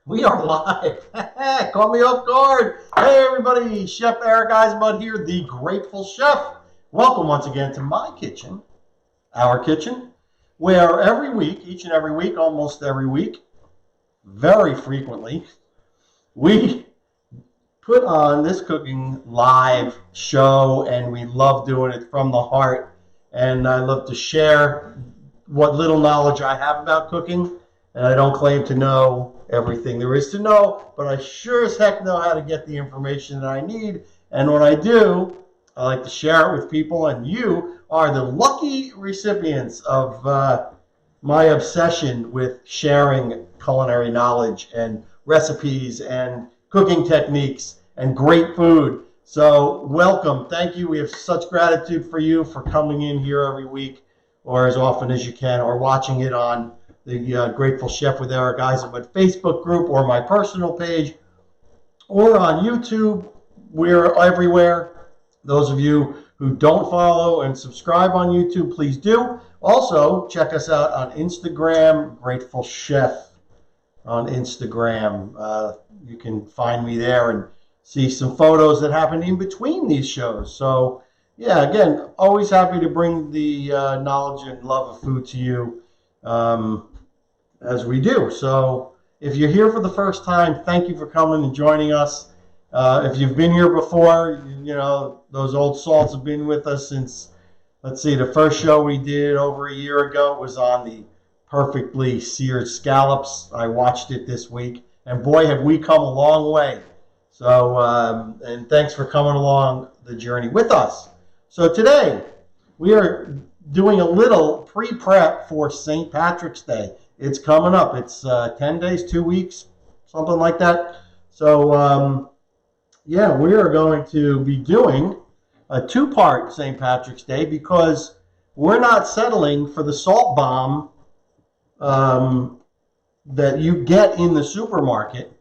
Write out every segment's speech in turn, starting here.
We are live. Caught me off guard. Hey, everybody. Chef Eric Eisenbud here, the Grateful Chef. Welcome once again to my kitchen, our kitchen, where every week, each and every week, almost every week, very frequently, we put on this cooking live show, and we love doing it from the heart. And I love to share what little knowledge I have about cooking. And I don't claim to know everything there is to know, but I sure as heck know how to get the information that I need. And when I do, I like to share it with people, and you are the lucky recipients of my obsession with sharing culinary knowledge and recipes and cooking techniques and great food. So welcome. Thank you. We have such gratitude for you for coming in here every week, or as often as you can, or watching it on the Grateful Chef with Eric Eisenbud Facebook group, or my personal page, or on YouTube. We're everywhere. Those of you who don't follow and subscribe on YouTube, please do. Also, check us out on Instagram, Grateful Chef on Instagram. You can find me there and see some photos that happen in between these shows. So, yeah, again, always happy to bring the knowledge and love of food to you. As we do. So if you're here for the first time, thank you for coming and joining us. If you've been here before, you know, those old salts have been with us since, let's see, the first show we did over a year ago was on the perfectly seared scallops. I watched it this week, and boy, have we come a long way. So, and thanks for coming along the journey with us. So today, we are doing a little pre-prep for St. Patrick's Day. It's coming up. It's 10 days, 2 weeks, something like that. So, yeah, we are going to be doing a two-part St. Patrick's Day because we're not settling for the salt bomb that you get in the supermarket.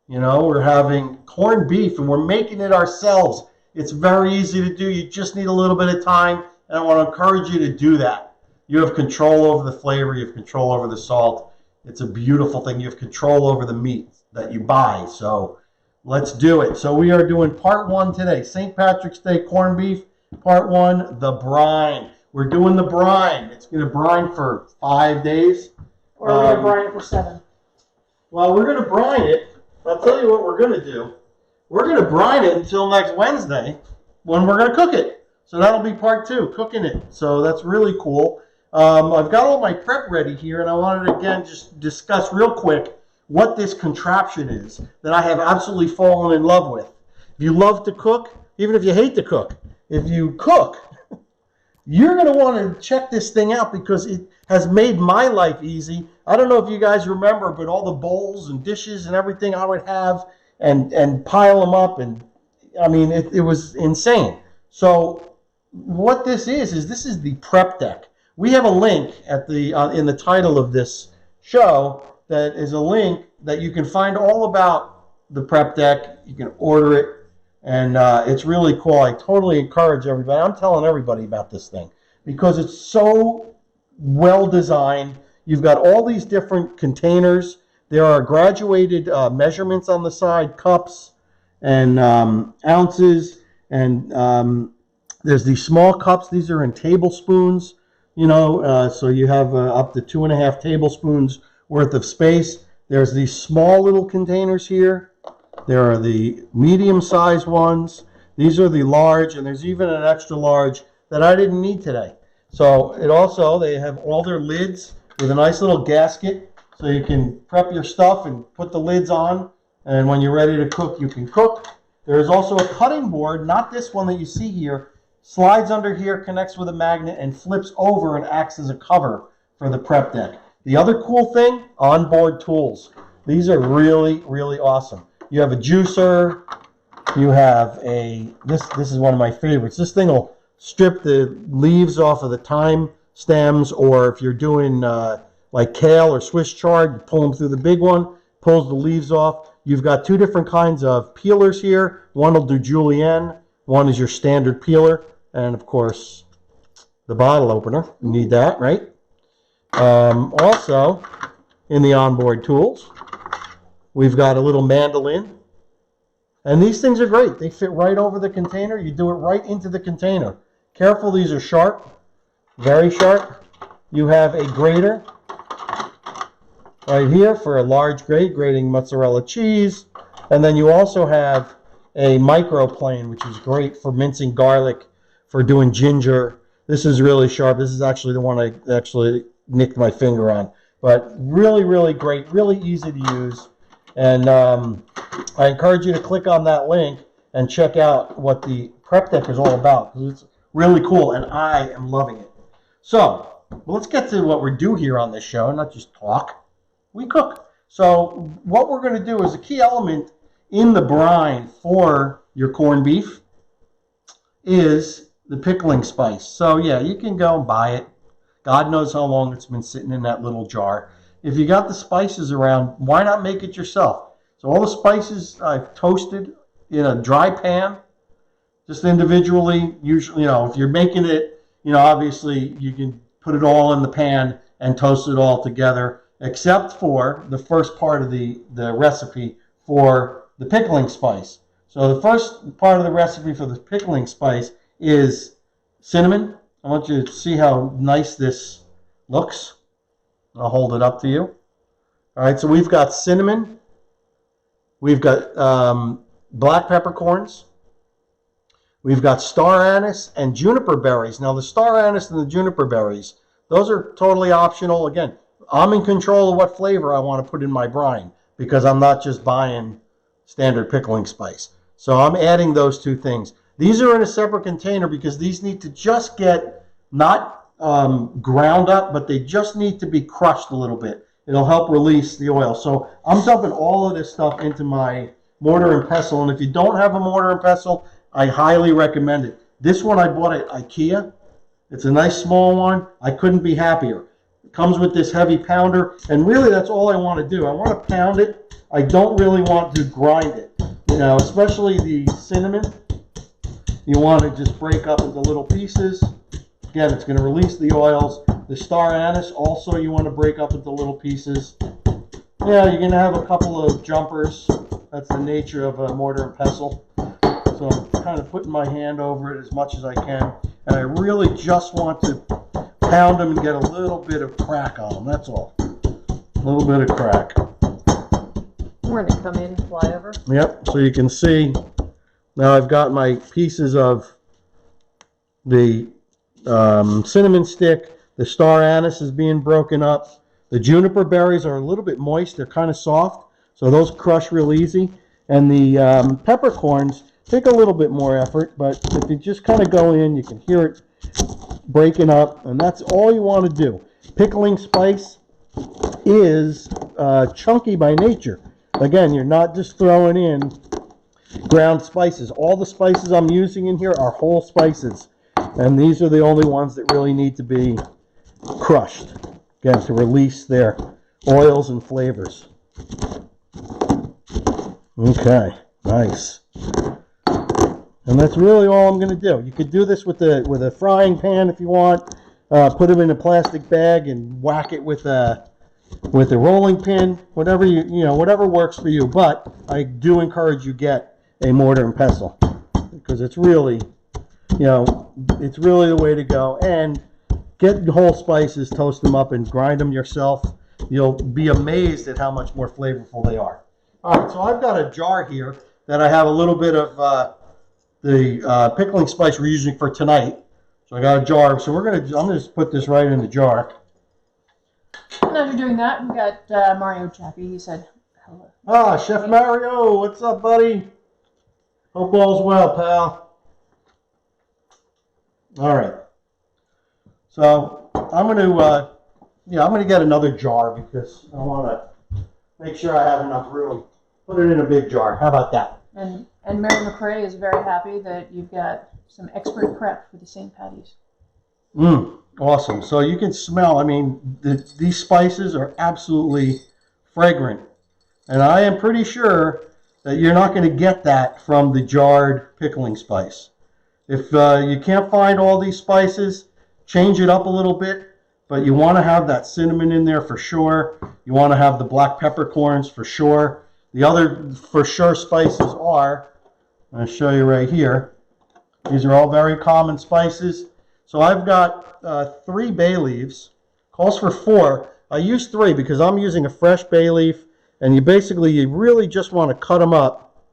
You know, we're having corned beef, and we're making it ourselves. It's very easy to do. You just need a little bit of time, and I want to encourage you to do that. You have control over the flavor. You have control over the salt. It's a beautiful thing. You have control over the meat that you buy. So let's do it. So we are doing part one today. St. Patrick's Day corned beef. Part one, the brine. We're doing the brine. It's going to brine for 5 days. Or we're going to brine it for 7. Well, we're going to brine it. I'll tell you what we're going to do. We're going to brine it until next Wednesday when we're going to cook it. So that'll be part two, cooking it. So that's really cool. I've got all my prep ready here, and I wanted to, again, just discuss real quick what this contraption is that I have absolutely fallen in love with. If you love to cook, even if you hate to cook, if you cook, you're going to want to check this thing out because it has made my life easy. I don't know if you guys remember, but all the bowls and dishes and everything I would have and pile them up, and I mean, it was insane. So what this is this is the prep deck. We have a link at the in the title of this show that is a link that you can find all about the prep deck. You can order it, and it's really cool. I totally encourage everybody. I'm telling everybody about this thing because it's so well designed. You've got all these different containers. There are graduated measurements on the side, cups and ounces, and there's these small cups. These are in tablespoons. You know, so you have up to 2.5 tablespoons worth of space. There's these small little containers here. There are the medium-sized ones. These are the large, and there's even an extra large that I didn't need today. So it also, they have all their lids with a nice little gasket, so you can prep your stuff and put the lids on, and when you're ready to cook, you can cook. There is also a cutting board, not this one that you see here. Slides under here, connects with a magnet, and flips over and acts as a cover for the prep deck. The other cool thing, onboard tools. These are really, really awesome. You have a juicer. You have this is one of my favorites. This thing will strip the leaves off of the thyme stems, or if you're doing like kale or Swiss chard, you pull them through the big one, pulls the leaves off. You've got two different kinds of peelers here. One will do julienne. One is your standard peeler. And, of course, the bottle opener. You need that, right? Also, in the onboard tools, We've got a little mandolin. And these things are great. They fit right over the container. You do it right into the container. Careful, these are sharp, very sharp. You have a grater right here for a large grate, grating mozzarella cheese. And then you also have a microplane, which is great for mincing garlic, for doing ginger. This is really sharp. This is actually the one I actually nicked my finger on. But really, really great, really easy to use. And I encourage you to click on that link and check out what the prep deck is all about, because it's really cool, and I am loving it. So let's get to what we do here on this show, not just talk. We cook. So what we're going to do is a key element in the brine for your corned beef is the pickling spice. So yeah, you can go and buy it. God knows how long it's been sitting in that little jar. If you got the spices around, why not make it yourself? So all the spices I've toasted in a dry pan, just individually. Usually, if you're making it, obviously you can put it all in the pan and toast it all together, except for the first part of the recipe for the pickling spice. So the first part of the recipe for the pickling spice is cinnamon. I want you to see how nice this looks. I'll hold it up to you. All right, so we've got cinnamon. We've got black peppercorns. We've got star anise and juniper berries. Now, the star anise and the juniper berries, those are totally optional. Again, I'm in control of what flavor I want to put in my brine, because I'm not just buying standard pickling spice. So I'm adding those two things. These are in a separate container because these need to just get not ground up, but they just need to be crushed a little bit. It'll help release the oil. So I'm dumping all of this stuff into my mortar and pestle. And if you don't have a mortar and pestle, I highly recommend it. This one I bought at IKEA. It's a nice small one. I couldn't be happier. It comes with this heavy pounder. And really, that's all I want to do. I want to pound it. I don't really want to grind it. Especially the cinnamon. You want to just break up into little pieces. Again, it's going to release the oils. The star anise also you want to break up into little pieces. Yeah, you're going to have a couple of jumpers. That's the nature of a mortar and pestle. So I'm kind of putting my hand over it as much as I can. And I really just want to pound them and get a little bit of crack on them. That's all. A little bit of crack. We're going to come in, fly over. Yep, so you can see now I've got my pieces of the cinnamon stick. The star anise is being broken up. The juniper berries are a little bit moist. They're kind of soft, so those crush real easy. And the peppercorns take a little bit more effort, but if you just kind of go in, you can hear it breaking up, and that's all you want to do. Pickling spice is chunky by nature. Again, you're not just throwing in ground spices. All the spices I'm using in here are whole spices. And these are the only ones that really need to be crushed, again, to release their oils and flavors. Okay, nice. And that's really all I'm going to do. You could do this with a frying pan if you want. Put them in a plastic bag and whack it with a rolling pin. Whatever whatever works for you. But I do encourage you get a mortar and pestle, because it's really it's really the way to go. And get whole spices, toast them up, and grind them yourself. You'll be amazed at how much more flavorful they are. All right, so I've got a jar here that I have a little bit of the pickling spice we're using for tonight. So I got a jar. So I'm gonna just put this right in the jar. And as you're doing that, we got Mario Chappie. He said hello. Ah, Chef Mario, what's up, buddy? Hope all's well, pal. All right. So I'm gonna get another jar because I want to make sure I have enough room. Put it in a big jar. How about that? And Mary McCrae is very happy that you've got some expert prep for the St. Patty's. Awesome. So you can smell. I mean, these spices are absolutely fragrant, and I am pretty sure that you're not going to get that from the jarred pickling spice. If you can't find all these spices, change it up a little bit, but you want to have that cinnamon in there for sure. You want to have the black peppercorns for sure. The other for sure spices are, I'm going to show you right here. These are all very common spices. So I've got 3 bay leaves. Calls for 4. I use 3 because I'm using a fresh bay leaf, and you really just want to cut them up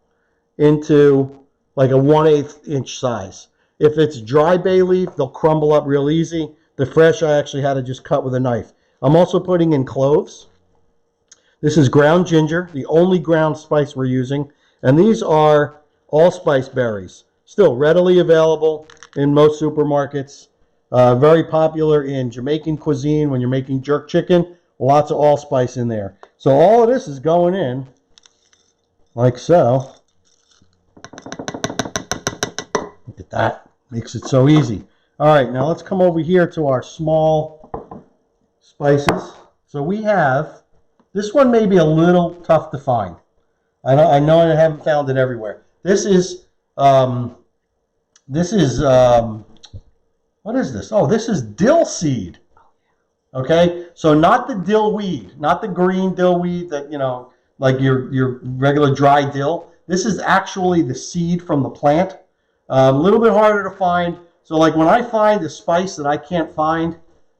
into like a 1/8 inch size. If it's dry bay leaf, they'll crumble up real easy. The fresh I actually had to just cut with a knife. I'm also putting in cloves. This is ground ginger, the only ground spice we're using. And these are allspice berries. Still readily available in most supermarkets. Very popular in Jamaican cuisine when you're making jerk chicken. Lots of allspice in there. So all of this is going in like so. Look at that. Makes it so easy. All right, now let's come over here to our small spices. So we have, this one may be a little tough to find. I know I haven't found it everywhere. This is what is this? Oh, this is dill seed. Okay, so not the dill weed, not the green dill weed that, you know, like your regular dry dill. This is actually the seed from the plant. A little bit harder to find. So like when I find a spice that I can't find,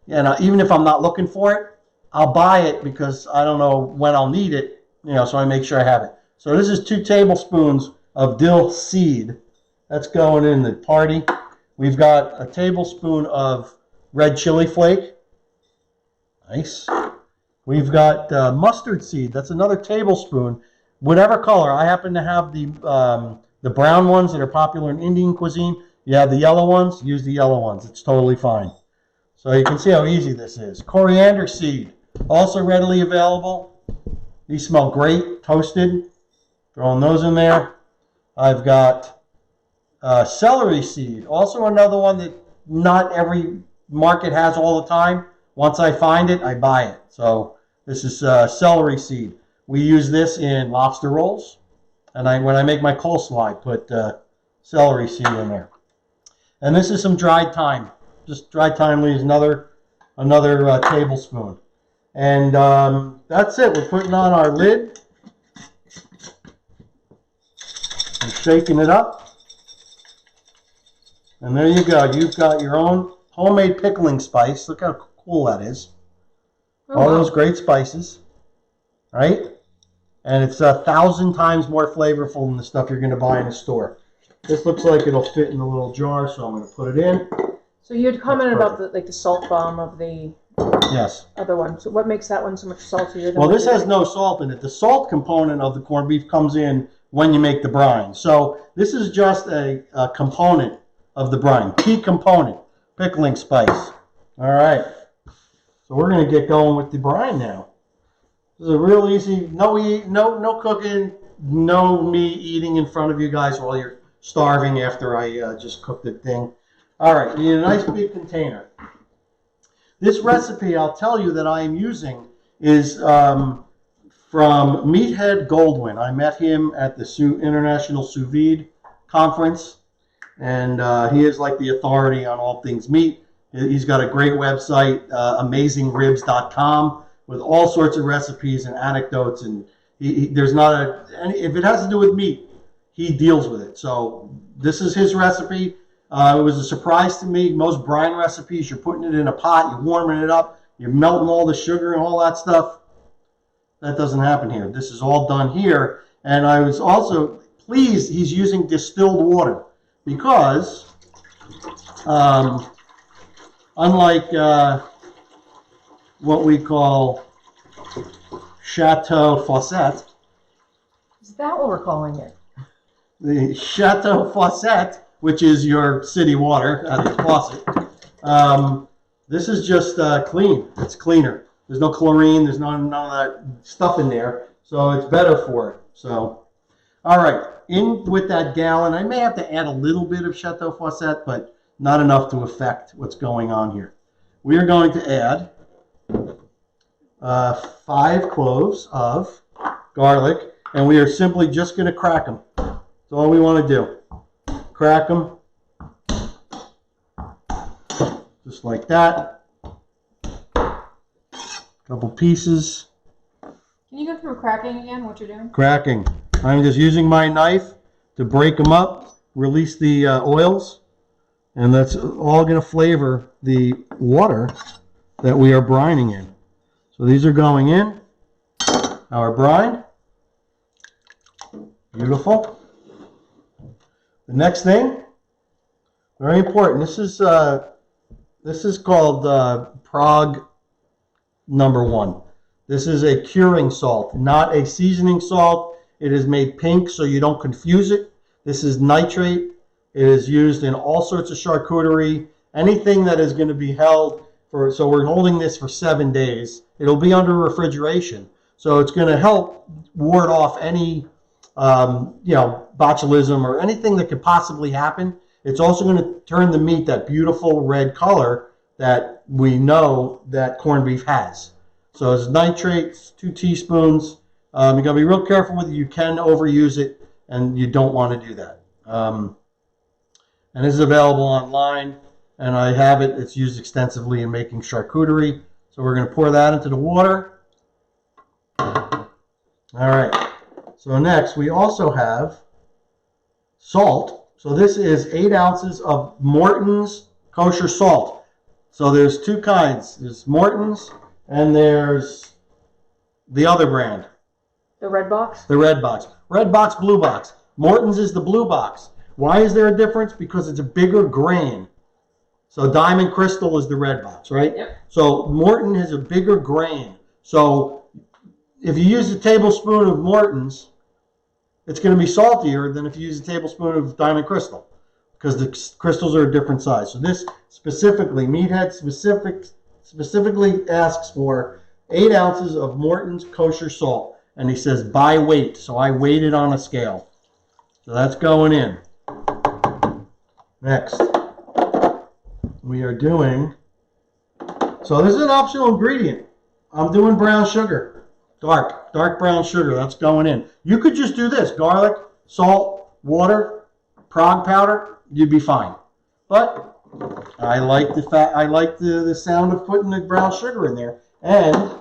and even if I'm not looking for it, I'll buy it because I don't know when I'll need it, you know, so I make sure I have it. So this is 2 tablespoons of dill seed. That's going in the party. We've got a tablespoon of red chili flake. Nice. We've got mustard seed. That's another tablespoon. Whatever color. I happen to have the brown ones that are popular in Indian cuisine. You have the yellow ones, use the yellow ones. It's totally fine. So you can see how easy this is. Coriander seed, also readily available. These smell great, toasted. Throwing those in there. I've got celery seed, also another one that not every market has all the time. Once I find it, I buy it. So this is celery seed. We use this in lobster rolls. And when I make my coleslaw, I put celery seed in there. And this is some dried thyme. Just dried thyme leaves another tablespoon. And that's it. We're putting on our lid and shaking it up. And there you go. You've got your own homemade pickling spice. Look how cool that is. All those great spices, right? And it's 1,000 times more flavorful than the stuff you're going to buy in a store. This looks like it'll fit in the little jar, so I'm going to put it in. So you had commented about the salt bomb of the other one. So what makes that one so much saltier? Well, this has no salt in it. The salt component of the corned beef comes in when you make the brine. So this is just a component of the brine, key component, pickling spice. All right. So we're going to get going with the brine now. This is a real easy, no cooking, no me eating in front of you guys while you're starving after I just cooked the thing. All right, you need a nice big container. This recipe, I'll tell you that I am using is from Meathead Goldwyn. I met him at the International Sous Vide Conference, and he is like the authority on all things meat. He's got a great website, amazingribs.com, with all sorts of recipes and anecdotes, and there's not if it has to do with meat, he deals with it. So this is his recipe. It was a surprise to me. Most brine recipes, you're putting it in a pot, you're warming it up, you're melting all the sugar and all that stuff. That doesn't happen here. This is all done here. And I was also pleased he's using distilled water because unlike what we call Chateau Faucet. Is that what we're calling it? The Chateau Faucet, which is your city water out of the faucet. This is just clean. It's cleaner. There's no chlorine. There's none of that stuff in there. So it's better for it. So, all right. In with that gallon, I may have to add a little bit of Chateau Faucet, but not enough to affect what's going on here. We are going to add 5 cloves of garlic, and we are simply just going to crack them. That's all we want to do. Crack them. Just like that. A couple pieces. Can you go through cracking again, what you're doing? Cracking. I'm just using my knife to break them up, release the oils, and that's all going to flavor the water that we are brining in. So these are going in, our brine. Beautiful. The next thing, very important. This is called Prague #1. This is a curing salt, not a seasoning salt. It is made pink so you don't confuse it. This is nitrate. It is used in all sorts of charcuterie. Anything that is going to be held for, so we're holding this for 7 days. It'll be under refrigeration. So it's going to help ward off any, botulism or anything that could possibly happen. It's also going to turn the meat that beautiful red color that we know that corned beef has. So it's nitrates, 2 teaspoons. You got to be real careful with it. You can overuse it, and you don't want to do that. And this is available online, and I have it. It's used extensively in making charcuterie. So we're going to pour that into the water. All right. So next, we also have salt. So this is 8 ounces of Morton's kosher salt. So there's 2 kinds. There's Morton's, and there's the other brand. The red box? The red box. Red box, blue box. Morton's is the blue box. Why is there a difference? Because it's a bigger grain. So Diamond Crystal is the red box, right? Yep. So Morton has a bigger grain. So if you use a tablespoon of Morton's, it's going to be saltier than if you use a tablespoon of Diamond Crystal, because the crystals are a different size. So this specifically, Meathead specifically asks for 8 ounces of Morton's kosher salt. And he says by weight. So I weighed it on a scale. So that's going in. Next, we are doing, so this is an optional ingredient. I'm doing brown sugar, dark brown sugar. That's going in. You could just do this: garlic, salt, water, Prague powder. You'd be fine. But I like the fact, I like the sound of putting the brown sugar in there, and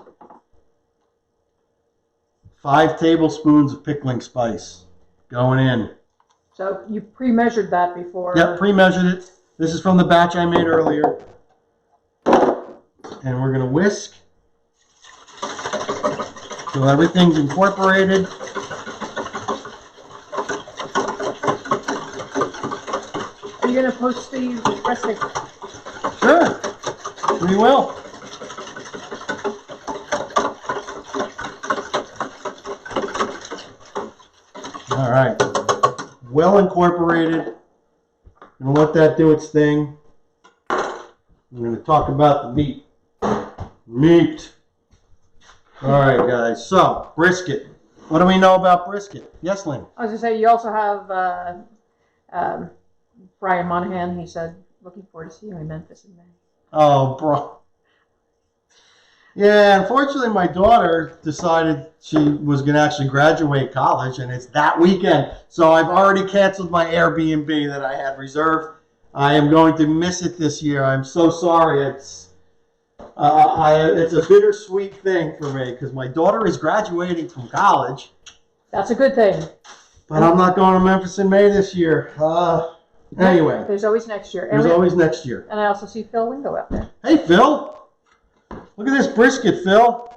5 tablespoons of pickling spice going in. So you pre-measured that before? Yep, pre-measured it. This is from the batch I made earlier. And we're going to whisk so everything's incorporated. Are you going to post the recipe? Sure, we will. All right, well incorporated. I'm going to let that do its thing. We're going to talk about the meat. Meat. All right, guys. So, brisket. What do we know about brisket? Yes, Lynn? I was going to say, you also have Brian Monahan. He said, looking forward to seeing you in Memphis in May. Oh, bro. Yeah, unfortunately, my daughter decided she was going to actually graduate college, and it's that weekend. So I've already canceled my Airbnb that I had reserved. I am going to miss it this year. I'm so sorry. It's a bittersweet thing for me because my daughter is graduating from college. That's a good thing. But I'm not going to Memphis in May this year. Anyway. There's always next year. There's always next year. And I also see Phil Wingo out there. Hey, Phil. Look at this brisket, Phil.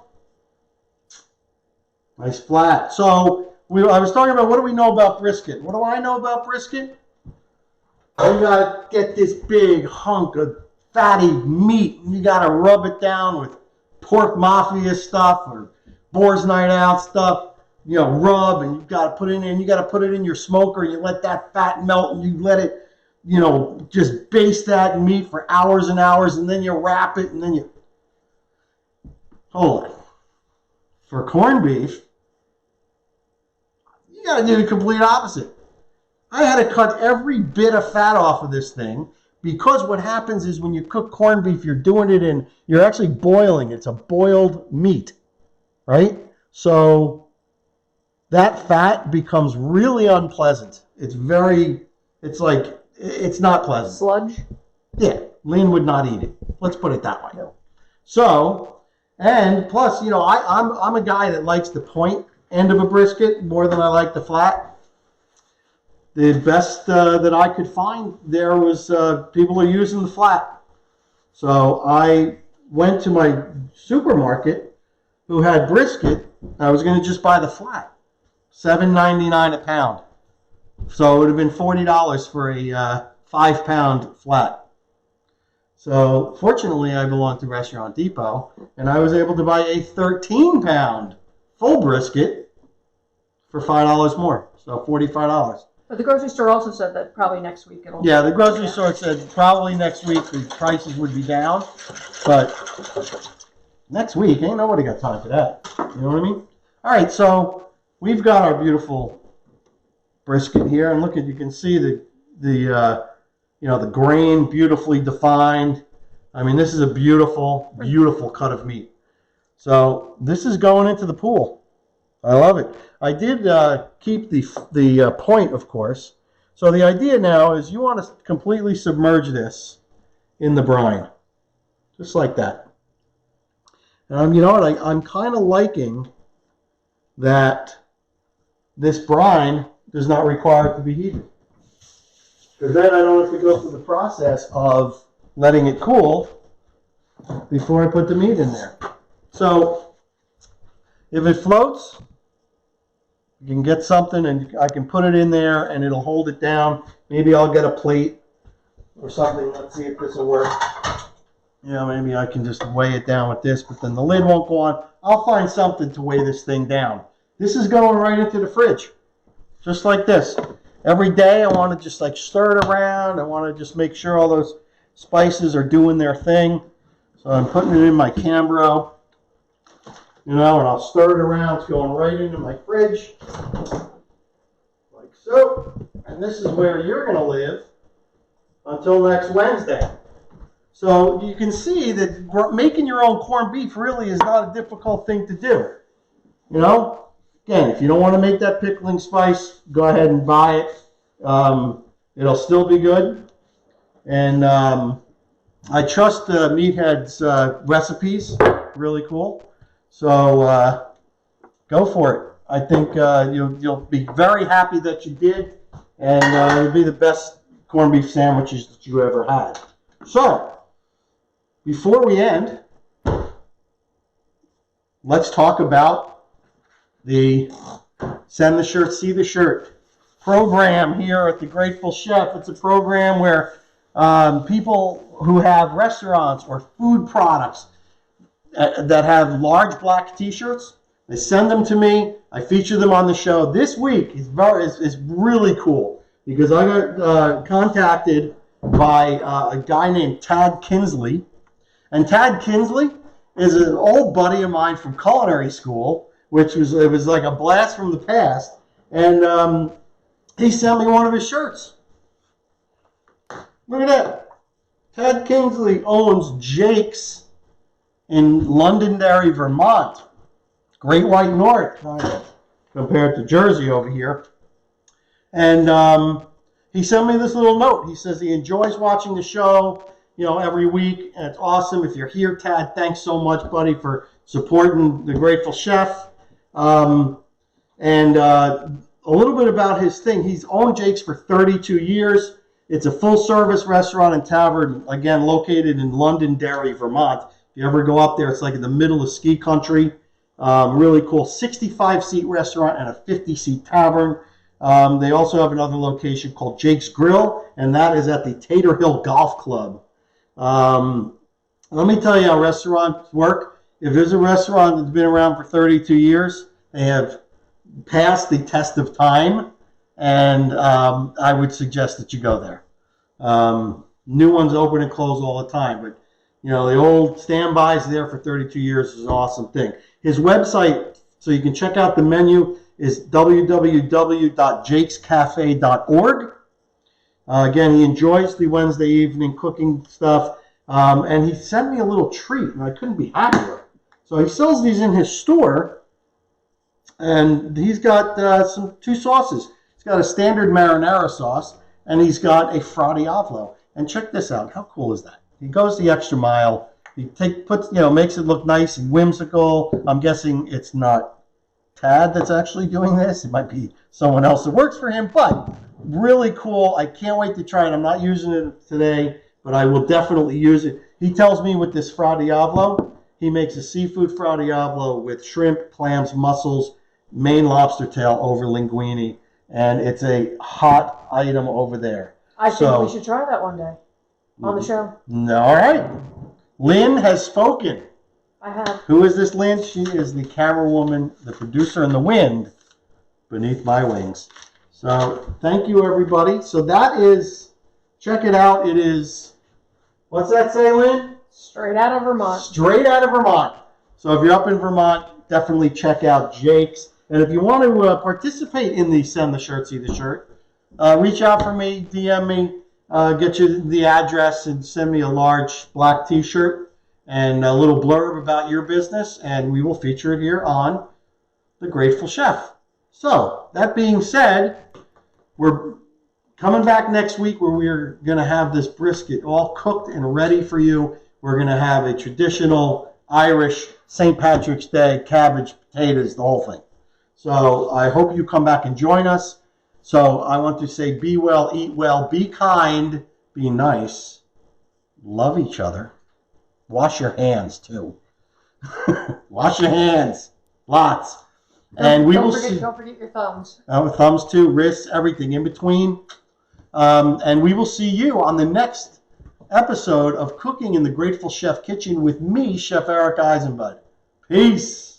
Nice flat. So I was talking about, what do we know about brisket? What do I know about brisket? You got to get this big hunk of fatty meat, and you got to rub it down with pork mafia stuff or Boar's Night Out stuff. You know, rub, and you've got to put it in, and you got to put it in your smoker. You let that fat melt, and you let it, just baste that meat for hours and hours, and then you wrap it, and then you... Hold on. For corned beef, you got to do the complete opposite. I had to cut every bit of fat off of this thing, because what happens is when you cook corned beef, you're actually boiling. It's a boiled meat, right? So that fat becomes really unpleasant. It's not pleasant. Sludge? Yeah, Lynn would not eat it. Let's put it that way. No. So, And plus, you know, I'm a guy that likes the point end of a brisket more than I like the flat. The best that I could find there was people are using the flat. So I went to my supermarket who had brisket. I was going to just buy the flat, $7.99 a pound. So it would have been $40 for a 5-pound flat. So fortunately, I belong to Restaurant Depot, and I was able to buy a 13-pound full brisket for $5 more, so $45. But the grocery store also said that probably next week it'll... Yeah, the grocery store said probably next week the prices would be down, but next week, ain't nobody got time for that. You know what I mean? All right, so we've got our beautiful brisket here, and look at, you can see the grain beautifully defined. I mean, this is a beautiful, beautiful cut of meat. So this is going into the pool. I love it. I did keep the point, of course. So the idea now is you want to completely submerge this in the brine, just like that. And you know what? I'm kind of liking that this brine does not require it to be heated, because then I don't have to go through the process of letting it cool before I put the meat in there. So if it floats, you can get something and I can put it in there and it'll hold it down. Maybe I'll get a plate or something. Let's see if this will work. Yeah, maybe I can just weigh it down with this, but then the lid won't go on. I'll find something to weigh this thing down. This is going right into the fridge, just like this. Every day I want to just like stir it around. I want to just make sure all those spices are doing their thing. So I'm putting it in my Cambro. You know, and I'll stir it around. It's going right into my fridge, like so. And this is where you're going to live until next Wednesday. So you can see that making your own corned beef really is not a difficult thing to do. You know, again, if you don't want to make that pickling spice, go ahead and buy it. It'll still be good. And I trust Meathead's recipes. Really cool. So go for it. I think you'll be very happy that you did, and it'll be the best corned beef sandwiches that you ever had. So before we end, let's talk about the Send the Shirt, See the Shirt program here at the Grateful Chef. It's a program where people who have restaurants or food products that have large black t-shirts, they send them to me. I feature them on the show. This week is really cool because I got contacted by a guy named Tad Kinsley. And Tad Kinsley is an old buddy of mine from culinary school, which was like a blast from the past. And he sent me one of his shirts. Look at that. Tad Kinsley owns Jake's in Londonderry, Vermont. Great White North, compared to Jersey over here. And he sent me this little note. He says he enjoys watching the show, you know, every week, and it's awesome. If you're here, Tad, thanks so much, buddy, for supporting the Grateful Chef. And a little bit about his thing. He's owned Jake's for 32 years. It's a full-service restaurant and tavern, again, located in Londonderry, Vermont. If you ever go up there, it's like in the middle of ski country. Really cool 65-seat restaurant and a 50-seat tavern. They also have another location called Jake's Grill, and that is at the Tater Hill Golf Club. Let me tell you how restaurants work. If there's a restaurant that's been around for 32 years, they have passed the test of time, and I would suggest that you go there. New ones open and close all the time, but you know, the old standbys there for 32 years is an awesome thing. His website, so you can check out the menu, is www.jakescafe.org. Again, he enjoys the Wednesday evening cooking stuff, and he sent me a little treat, and I couldn't be happier. So he sells these in his store, and he's got two sauces. He's got a standard marinara sauce, and he's got a fra diavolo. And check this out. How cool is that? He goes the extra mile He makes it look nice and whimsical. I'm guessing it's not Tad that's actually doing this. It might be someone else that works for him, but really cool. I can't wait to try it. I'm not using it today, but I will definitely use it. He tells me with this Fra Diavolo, he makes a seafood Fra Diavolo with shrimp, clams, mussels, Maine lobster tail over linguine, and it's a hot item over there. I think we should try that one day on the show. All right. Lynn has spoken. I have. Who is this Lynn? She is the camera woman, the producer in the wind beneath my wings. So thank you, everybody. So that is, check it out. It is, what's that say, Lynn? Straight out of Vermont. Straight out of Vermont. So if you're up in Vermont, definitely check out Jake's. And if you want to participate in the Send the Shirt, See the Shirt, reach out for me, DM me, get you the address, and send me a large black T-shirt and a little blurb about your business, and we will feature it here on The Grateful Chef. So, that being said, we're coming back next week where we're going to have this brisket all cooked and ready for you. We're going to have a traditional Irish St. Patrick's Day, cabbage, potatoes, the whole thing. So, I hope you come back and join us. So, I want to say be well, eat well, be kind, be nice, love each other. Wash your hands, too. Wash your hands. Lots. And we will see. Don't forget your thumbs. Thumbs, too. Wrists, everything in between. And we will see you on the next episode of Cooking in the Grateful Chef Kitchen with me, Chef Eric Eisenbud. Peace.